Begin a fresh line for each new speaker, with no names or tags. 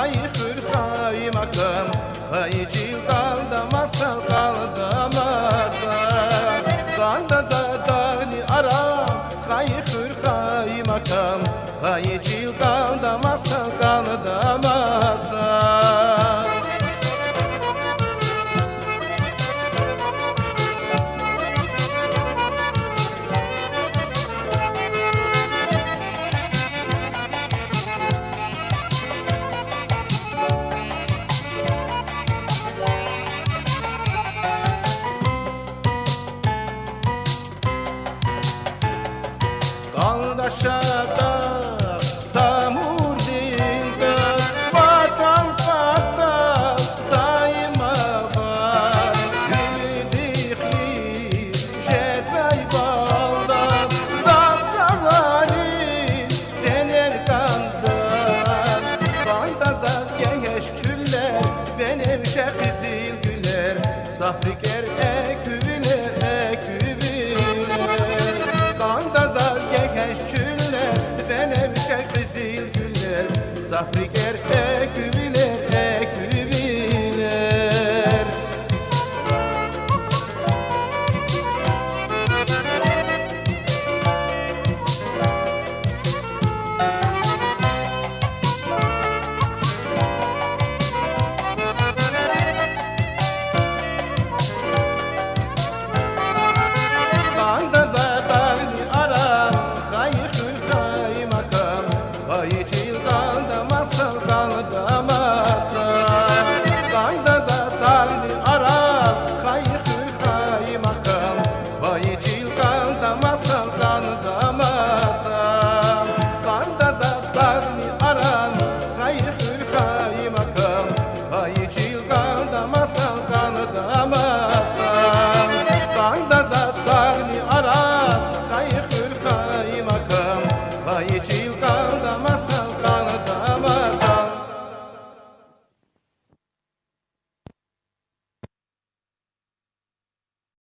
kayıkır kaymakam Kayıcı dalda masal kaldamasa Kanda da dağını aram Kayıkır kaymakam Kayıcı dalda masal kaldamasa Kaldaşada samur dilde Vatan fatal daima var Gülüdikli şerbey balda Zaptaları dener kandan Kandazaz genç küller Benim şehrizil güller Safriker ekübiler ekübiler Kandazaz genç küller Benim şehrizil güller Safriker ekübiler ekübiler Kayıcı